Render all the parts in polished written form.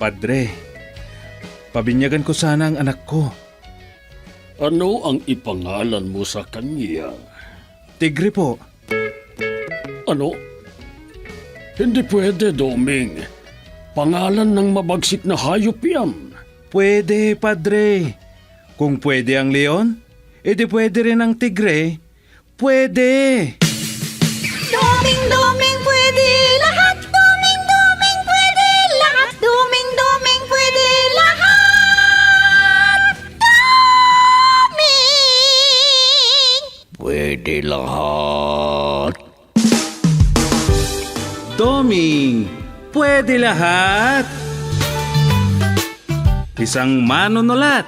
Padre, pabinyagan ko sana ang anak ko. Ano ang ipangalan mo sa kanya? Tigre po. Ano? Hindi pwede, Doming. Pangalan ng mabagsik na hayop yan. Pwede, Padre. Kung pwede ang leon, edi pwede rin ang tigre. Pwede! Doming, doming, pwede lahat. Doming, doming, pwede lahat. Doming, doming, pwede lahat. Doming! Pwede lahat. Doming, pwede lahat. Isang manunulat,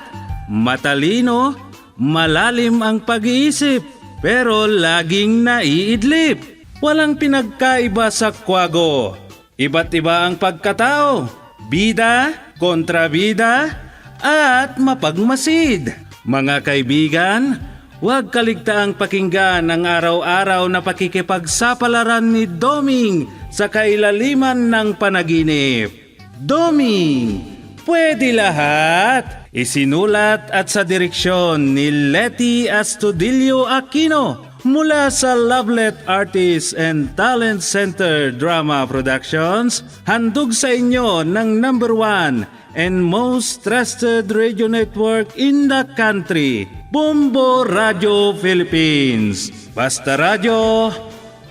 matalino, malalim ang pag-iisip, pero laging naiidlip. Walang pinagkaiba sa kwago. Iba't iba ang pagkatao, bida, kontrabida, at mapagmasid. Mga kaibigan, huwag kaligtaang pakinggan ang araw-araw na pakikipagsapalaran ni Doming sa kailaliman ng panaginip. Doming, pwede lahat. Isinulat at sa direksyon ni Letty Astudillo Aquino mula sa Lovelet Artists and Talent Center Drama Productions. Handog sa inyo ng #1 and most trusted radio network in the country, Bombo Radio Philippines. Basta Radio,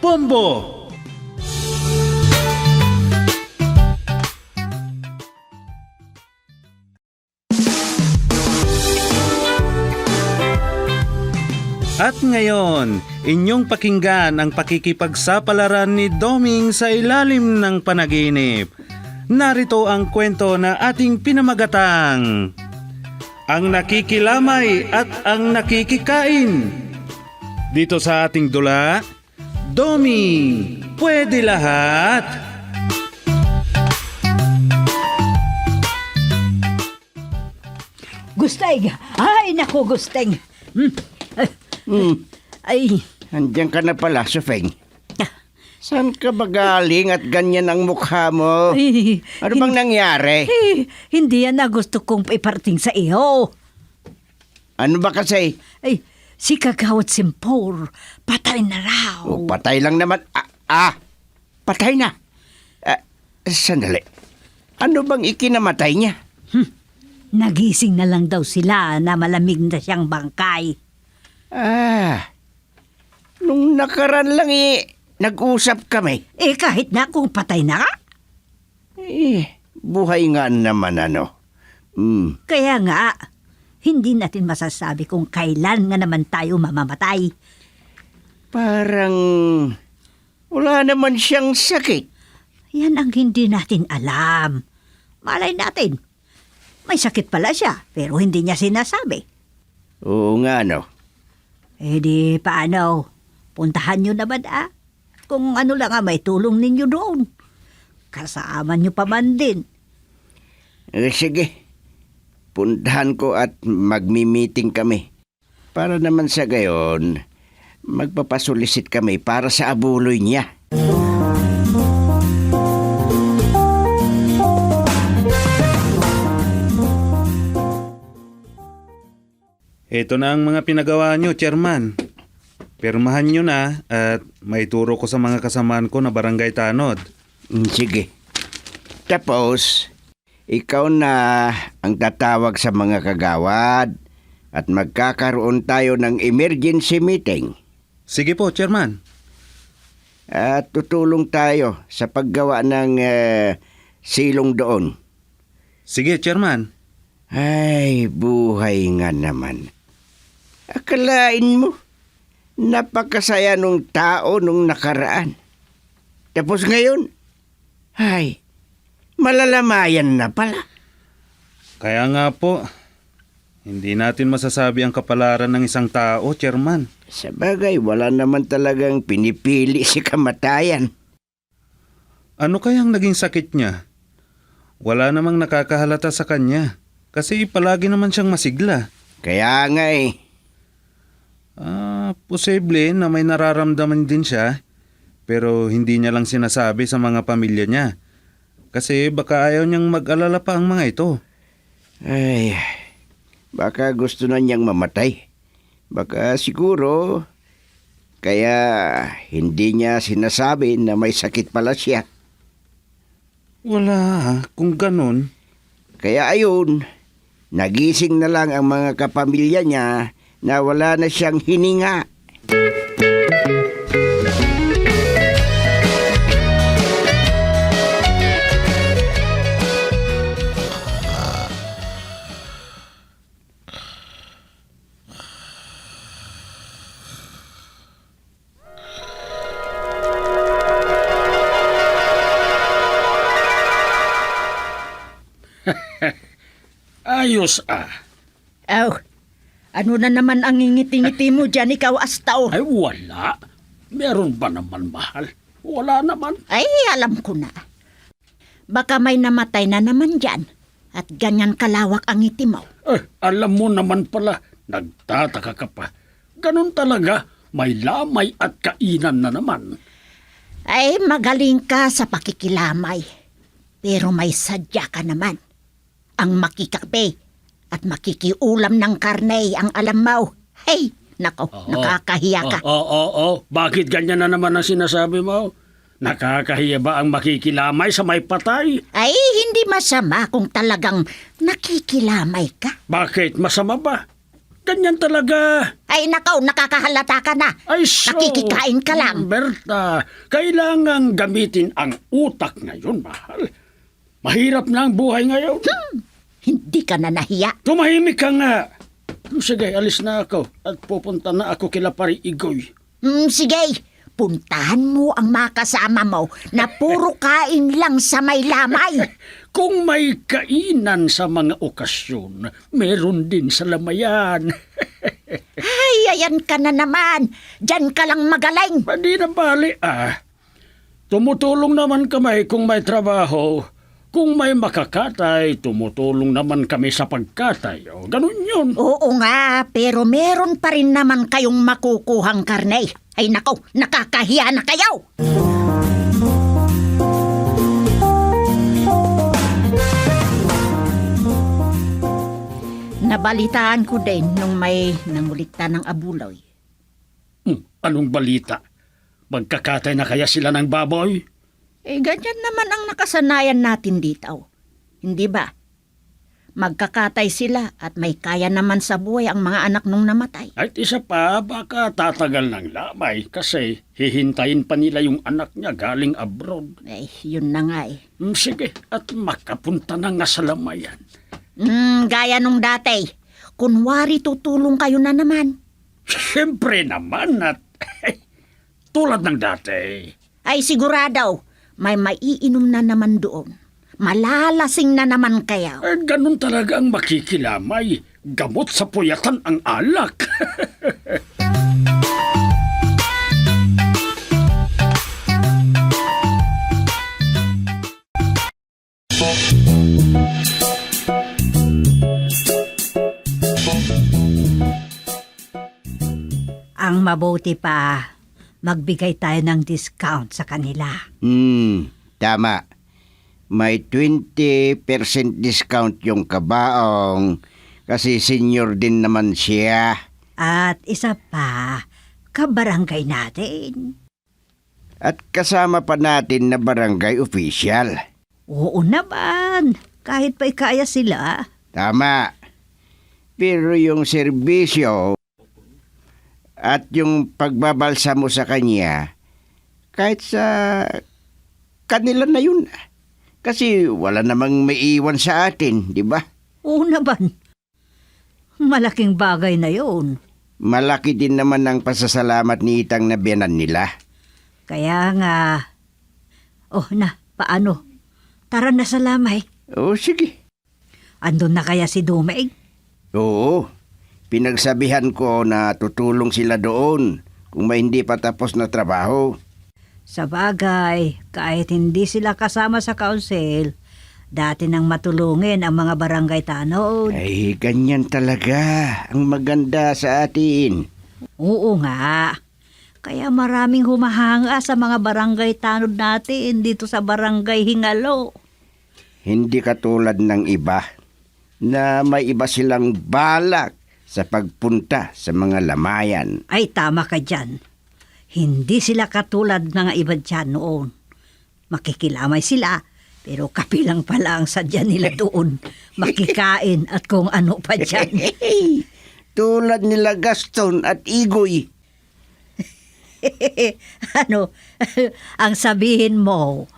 Bombo! At ngayon, inyong pakinggan ang pakikipagsapalaran ni Doming sa ilalim ng panaginip. Narito ang kwento na ating pinamagatang, Ang Nakikilamay at ang Nakikikain. Dito sa ating dula, Doming, pwede lahat. Gusteng! Ay, naku, Gusteng! Ay, Andiyan ka na pala, Sufeng. Saan ka ba galing at ganyan ang mukha mo? ay, Ano bang nangyari? hindi yan na gusto kong iparating sa iyo. Ano ba kasi? Ay, si Kagawad Simpor, patay na raw. Oh, patay lang naman. Patay na. Sandali. Ano bang ikinamatay niya? Nagising na lang daw sila na malamig na siyang bangkay. Nung nakaraan lang nag-usap kami. Kahit na kung patay na ka. Buhay nga naman ano. Kaya nga, hindi natin masasabi kung kailan nga naman tayo mamamatay. Parang wala naman siyang sakit. Yan ang hindi natin alam. Malay natin. May sakit pala siya, pero hindi niya sinasabi. Oo nga no. Di paano? Puntahan niyo naman Kung ano lang may tulong ninyo doon. Kasama niyo pa man din. Sige. Puntahan ko at magmi-meeting kami. Para naman sa gayon, magpapasulisit kami para sa abuloy niya. Ito na ang mga pinagawa nyo, Chairman. Pirmahan nyo na at maituro ko sa mga kasamaan ko na barangay tanod. Sige. Tapos, ikaw na ang tatawag sa mga kagawad at magkakaroon tayo ng emergency meeting. Sige po, Chairman. At tutulong tayo sa paggawa ng silong doon. Sige, Chairman. Ay, buhay nga naman. Akalain mo, napakasaya nung tao nung nakaraan. Tapos ngayon, ay, malalamayan na pala. Kaya nga po, hindi natin masasabi ang kapalaran ng isang tao, Chairman. Sa bagay, wala naman talagang pinipili si kamatayan. Ano kayang naging sakit niya? Wala namang nakakahalata sa kanya kasi palagi naman siyang masigla. Kaya nga Posible na may nararamdaman din siya pero hindi niya lang sinasabi sa mga pamilya niya. Kasi baka ayaw niyang mag-alala pa ang mga ito. Ay, baka gusto na niyang mamatay. Baka siguro, kaya hindi niya sinasabi na may sakit pala siya. Wala, kung ganun. Kaya ayun, nagising na lang ang mga kapamilya niya na wala na siyang hininga. Ayos Aw, ano na naman ang ngiti-ngiti mo dyan, ikaw astaw? Ay wala. Meron ba naman, mahal? Wala naman. Ay, alam ko na. Baka may namatay na naman dyan. At ganyan kalawak ang ngiti mo. Alam mo naman pala, nagtataka ka pa. Ganun talaga, may lamay at kainan na naman. Ay, magaling ka sa pakikilamay. Pero may sadya ka naman. Ang makikape at makikiulam ng karne ang alam mo. Hey, nako, nakakahiya ka. Oo. Bakit ganyan na naman ang sinasabi mo? Nakakahiya ba ang makikilamay sa may patay? Ay, hindi masama kung talagang nakikilamay ka. Bakit? Masama ba? Ganyan talaga. Ay, nakaw, nakakahalata ka na. Ay, so, Nakikikain ka lang. Berta, kailangan gamitin ang utak ngayon, mahal. Mahirap na ang buhay ngayon. Hindi ka na nahiya. Tumahimik ka nga. Sige, alis na ako at pupunta na ako kila Pari Igoy. Sige, puntahan mo ang mga kasama mo na puro kain lang sa may lamay. Kung may kainan sa mga okasyon, meron din sa lamayan. Ay, ayan ka na naman. Diyan ka lang magaling. Hindi na bali Tumutulong naman kami kung may trabaho. Kung may makakatay, tumutulong naman kami sa pagkatay. O, ganun yun. Oo nga, pero meron pa rin naman kayong makukuhang karne. Ay nako, nakakahiya na kayo. Nabalitaan ko din nung may nangulikta ng abuloy. Anong balita? Magkakatay na kaya sila ng baboy? Ganyan naman ang nakasanayan natin dito. Hindi ba? Magkakatay sila at may kaya naman sa buhay ang mga anak nung namatay. At isa pa, baka tatagal ng lamay kasi hihintayin pa nila yung anak niya galing abroad. Yun na nga eh. Sige, at makapunta na nga sa lamayan. Gaya nung dati. Kunwari tutulong kayo na naman. Siyempre naman at tulad ng dati. Ay sigurado, may maiinom na naman doon. Malalasing na naman kayo. Ganun talaga ang makikilamay. Gamot sa puyatan ang alak. Ang mabuti pa, magbigay tayo ng discount sa kanila. Tama. May 20% discount yung kabaong kasi senior din naman siya. At isa pa, kabarangay natin. At kasama pa natin na barangay official. Oo naman, kahit pa'y kaya sila. Tama. Pero yung serbisyo at yung pagbabalsa mo sa kanya, kahit sa kanila na yun. Kasi wala namang maiiwan sa atin, di ba? Oo naman. Malaking bagay na yun. Malaki din naman ang pasasalamat ni Itang na biyanan nila. Kaya nga, paano? Tara na sa lamay. Sige. Andun na kaya si Dumeg? Oo. Pinagsabihan ko na tutulong sila doon kung may hindi pa tapos na trabaho. Sa bagay, kahit hindi sila kasama sa council, dati nang matulungin ang mga barangay tanod. Ay, ganyan talaga ang maganda sa atin. Oo nga. Kaya maraming humahanga sa mga barangay tanod natin dito sa barangay Hingalo. Hindi katulad ng iba na may iba silang balak sa pagpunta sa mga lamayan. Ay, tama ka dyan. Hindi sila katulad ng iba dyan noon. Makikilamay sila, pero kapilang pala ang sadya nila doon. Makikain at kung ano pa dyan. Tulad nila Gaston at Igoy. Ano, ang sabihin mo,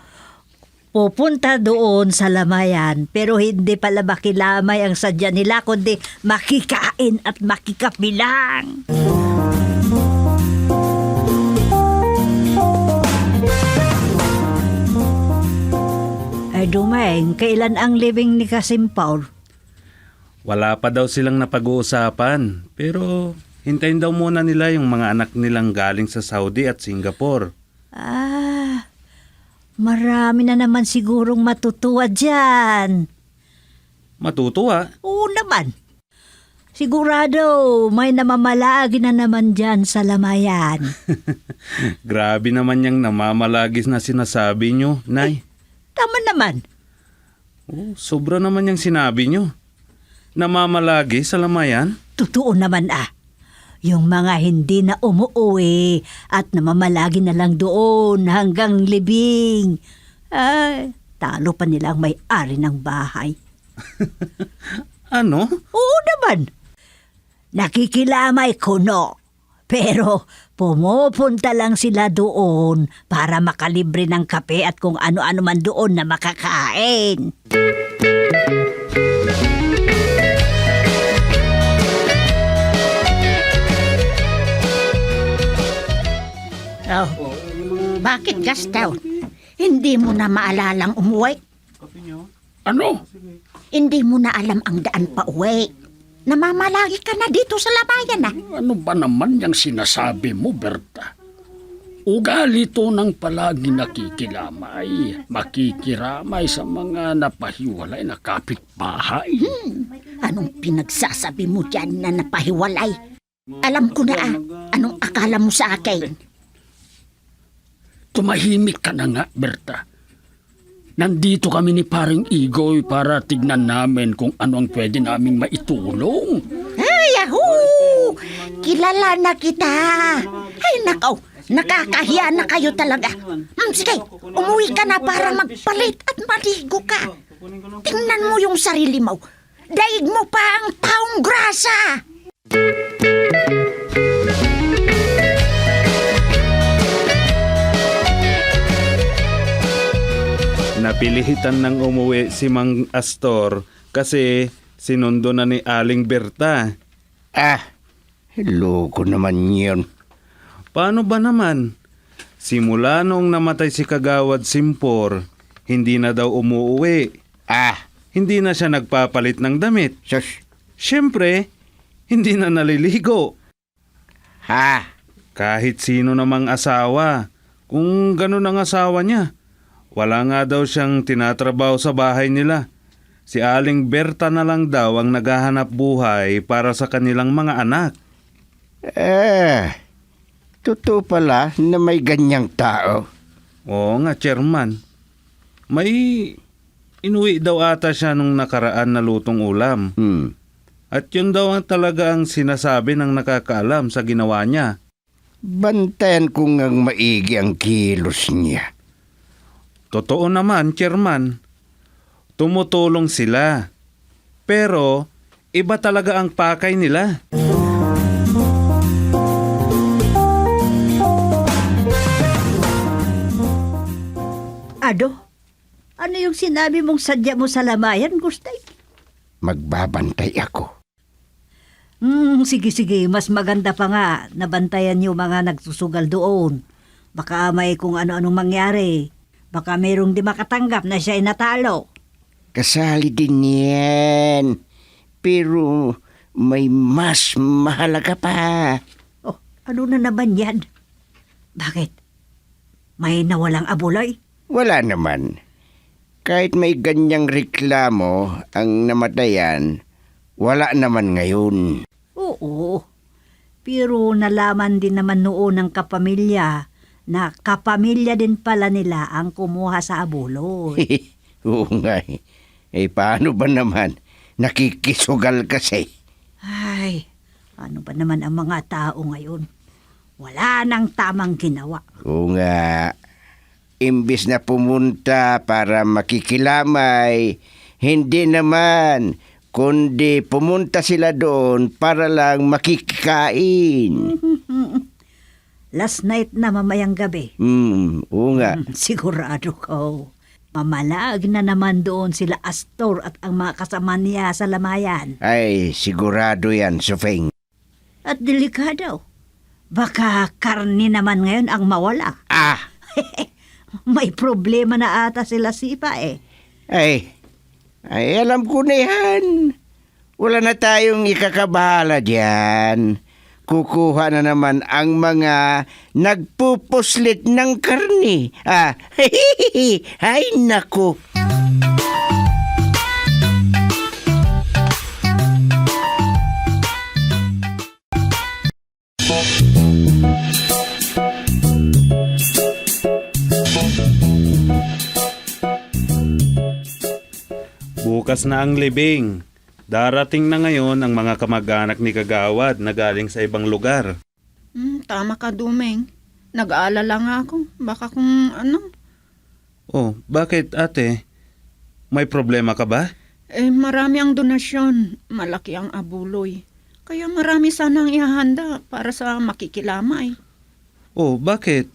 pupunta doon sa lamayan, pero hindi pala makilamay ang sadya nila, kundi makikain at makikapilang. Ay, Dumeng, kailan ang living ni Kasimpaw? Wala pa daw silang napag-uusapan, pero hintayin daw muna nila yung mga anak nilang galing sa Saudi at Singapore. Ah, marami na naman sigurong matutuwa dyan. Matutuwa? Oo naman. Sigurado, may namamalagi na naman dyan sa lamayan. Grabe naman yung namamalagis na sinasabi nyo, Nay. Tama naman. Oh, sobra naman yung sinabi nyo. Namamalagi sa lamayan? Totoo naman Yung mga hindi na umuwi at namamalagi na lang doon hanggang libing. Ay, talo pa nila ang may-ari ng bahay. Ano? Oo naman. Nakikilamay kuno. Pero pumupunta lang sila doon para makalibre ng kape at kung ano-ano man doon na makakain. Oh, bakit Gastaw? Hindi mo na maalalang umuwi? Ano? Hindi mo na alam ang daan pa uwi. Namamalagi ka na dito sa lamayan Ano ba naman yung sinasabi mo, Berta? Ugali to ng palagi nakikilamay, makikiramay sa mga napahiwalay na kapitbahay. Anong pinagsasabi mo dyan na napahiwalay? Alam ko na anong akala mo sa akin? Tumahimik ka na nga, Berta. Nandito kami ni Paring Igoy para tignan namin kung ano ang pwede naming maitulong. Ay, yahoo! Kilala na kita. Ay, nakaw. Nakakahiya na kayo talaga. Sige, umuwi ka na para magpalit at maligo ka. Tingnan mo yung sarili mo. Daig mo pa ang taong grasa. Napilitan ng umuwi si Mang Astor kasi sinundo na ni Aling Berta. Loko naman yun. Paano ba naman? Simula noong namatay si Kagawad Simpor, hindi na daw umuwi. Hindi na siya nagpapalit ng damit. Sus. Siyempre, hindi na naliligo. Kahit sino namang asawa, kung ganun ang asawa niya, wala nga daw siyang tinatrabaho sa bahay nila. Si Aling Berta na lang daw ang naghahanap buhay para sa kanilang mga anak. Totoo pala na may ganyang tao. Oo nga, Chairman. May inuwi daw ata siya nung nakaraan na lutong ulam. At yun daw ang talaga ang sinasabi ng nakakaalam sa ginawa niya. Bantayan ko ngang maigi ang kilos niya. Totoo naman, Chairman. Tumutulong sila. Pero, iba talaga ang pakay nila. Ano yung sinabi mong sadya mo sa lamayan, Gustay? Magbabantay ako. Sige, mas maganda pa nga nabantayan yung mga nagsusugal doon. Baka may kung ano-anong mangyari. Baka mayroong di makatanggap na siya ay natalo. Kasali din yan. Pero may mas mahalaga pa. Oh, ano na naman yan? Bakit? May nawalang abuloy? Wala naman. Kahit may ganyang reklamo ang namatayan, wala naman ngayon. Oo. Pero nalaman din naman noon ng kapamilya na kapamilya din pala nila ang kumuha sa abuloy. Oo nga eh. Eh, paano ba naman? Nakikisugal kasi. Ay, ano ba naman ang mga tao ngayon? Wala nang tamang ginawa. Oo nga. Imbis na pumunta para makikilamay, hindi naman, kundi pumunta sila doon para lang makikain. Last night na mamayang gabi. Oo nga. Sigurado ko. Mamalag na naman doon sila Astor at ang mga kasama niya sa lamayan. Ay, sigurado yan, Sufeng. At delikado. Baka karni naman ngayon ang mawala. Ah! May problema na ata sila Sipa eh. Ay, alam ko na yan. Wala na tayong ikakabahala diyan. Kukuha na naman ang mga nagpupuslit ng karni. Ay, naku. Bukas na ang libing. Darating na ngayon ang mga kamag-anak ni Kagawad na galing sa ibang lugar. Tama ka, Dumeng. Nag-aalala nga ako. Baka kung ano. Oh, bakit ate? May problema ka ba? Marami ang donasyon. Malaki ang abuloy. Kaya marami sanang ihahanda para sa makikilamay. Oh, bakit?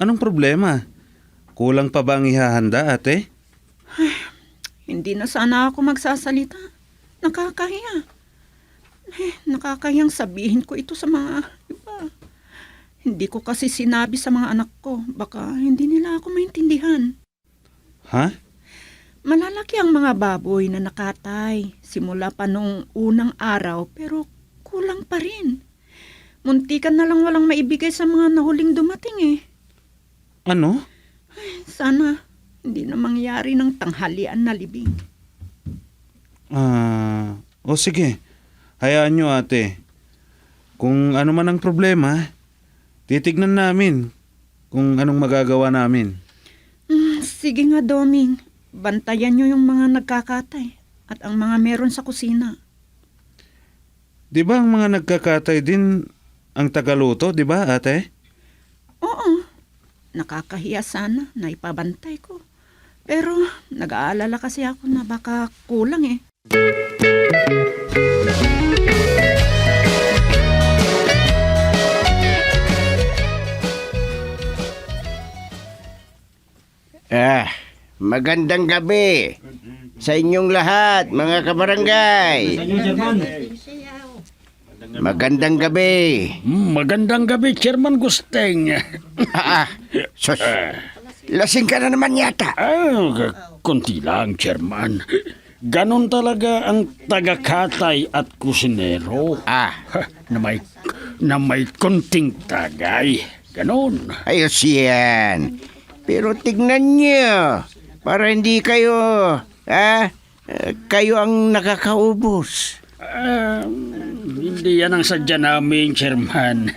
Anong problema? Kulang pa ba ang ihahanda, ate? Hindi na sana ako magsasalita. Nakakahiya. Nakakahiyang sabihin ko ito sa mga iba. Hindi ko kasi sinabi sa mga anak ko. Baka hindi nila ako maintindihan. Ha? Malalaki ang mga baboy na nakatay simula pa nung unang araw pero kulang pa rin. Muntikan na lang walang maibigay sa mga nahuling dumating eh. Ano? Sana hindi na mangyari ng tanghalian na libing. O sige. Hayaan nyo, ate. Kung ano man ang problema, titignan namin kung anong magagawa namin. Sige nga, Doming. Bantayan nyo yung mga nagkakatay at ang mga meron sa kusina. Di ba ang mga nagkakatay din ang tagaluto, di ba, ate? Oo. Nakakahiya sana na ipabantay ko. Pero nag-aalala kasi ako na baka kulang eh. Magandang gabi sa inyong lahat, mga kabarangay. Magandang gabi. Magandang gabi, Chairman Gusteng. Sus, lasing ka na naman yata. Konti lang, Chairman. Ganon talaga ang tagakatay at kusinero. Na may konting tagay. Ganon. Ayos yan. Pero tignan niyo, para hindi kayo, kayo ang nakakaubos. Hindi yan ang sadya namin, Chairman.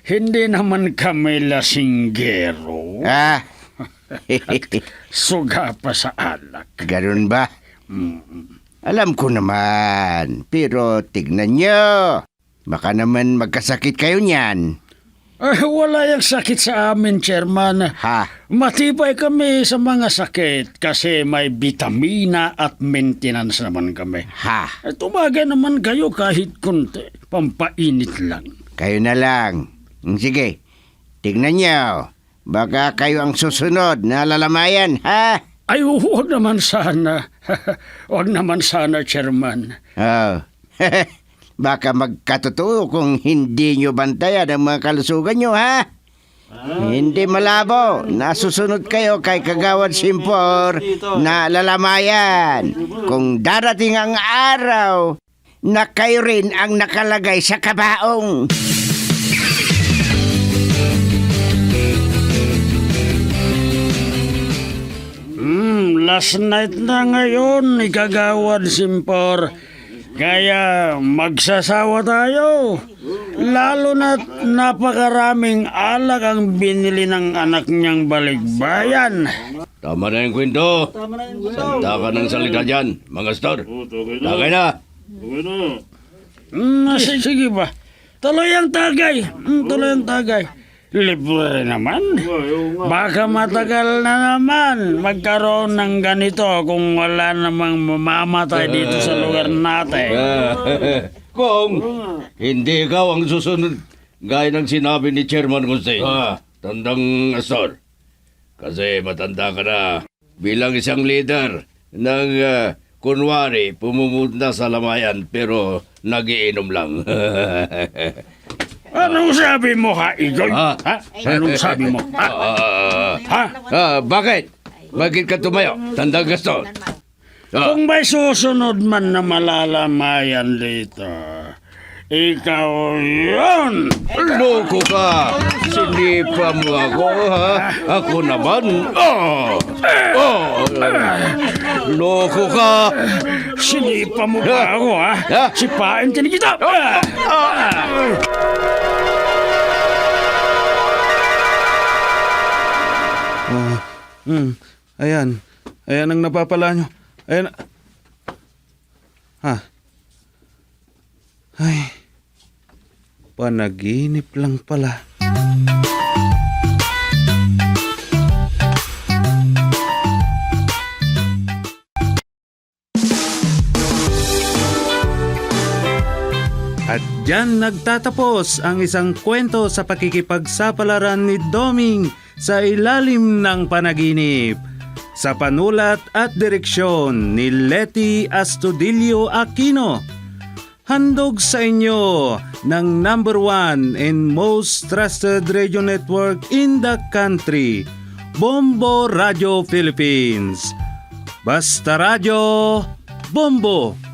Hindi naman kami lasinggero. Suga pa sa alak. Ganun ba? Alam ko naman, pero tignan niyo. Baka naman magkasakit kayo niyan. Wala yung sakit sa amin, Chairman. Matibay kami sa mga sakit kasi may vitamina at maintenance naman kami. Tumagay naman kayo kahit kunti. Pampainit lang. Kayo na lang. Sige, tignan niyo. Baka kayo ang susunod na lalamayan, ha? Ay, huwag naman sana. Huwag naman sana, Chairman. Baka magkatotoo kung hindi nyo bantayan ang mga kalusugan nyo, ha? Hindi malabo. Nasusunod kayo kay Kagawad Simpor na lalamayan. Kung darating ang araw na kayo rin ang nakalagay sa kabaong. Last night na ngayon, Kagawad Simpor. Kaya magsasawa tayo. Lalo na napakaraming alak ang binili ng anak niyang balikbayan. Tama na yung kwento. Sanda ka ng salita dyan, mga store. Tagay na. Sige ba? Tuloy ang tagay. Tuloy ang tagay. Libre naman. Baka matagal na naman magkaroon ng ganito kung wala namang mamamatay dito sa lugar natin. Kung hindi ikaw ang susunod, gaya ng sinabi ni Chairman Jose, tandang Astor. Kasi matanda ka na bilang isang leader ng kunwari pumumunta sa lamayan pero nagiinom lang. Anong sabi mo ha, Igoy? Ha? Anong sabi mo? Bakit? Bakit ka tumayo? Tandang Astor. Kung may susunod man na malalamayan dito, ikaw yun! Loko ka! Sinipa mo ako, ha? Ako naman, loko ka! Sinipa mo pa ako, ha? Sipain ka ni kita! Ayan. Ayan ang napapala nyo. Ayan. Ay. Panaginip lang pala. At diyan nagtatapos ang isang kwento sa pakikipagsapalaran ni Doming sa ilalim ng panaginip. Sa panulat at direksyon ni Leti Astudillo Aquino. Handog sa inyo ng #1 and most trusted radio network in the country, Bombo Radio Philippines. Basta Radio, Bombo!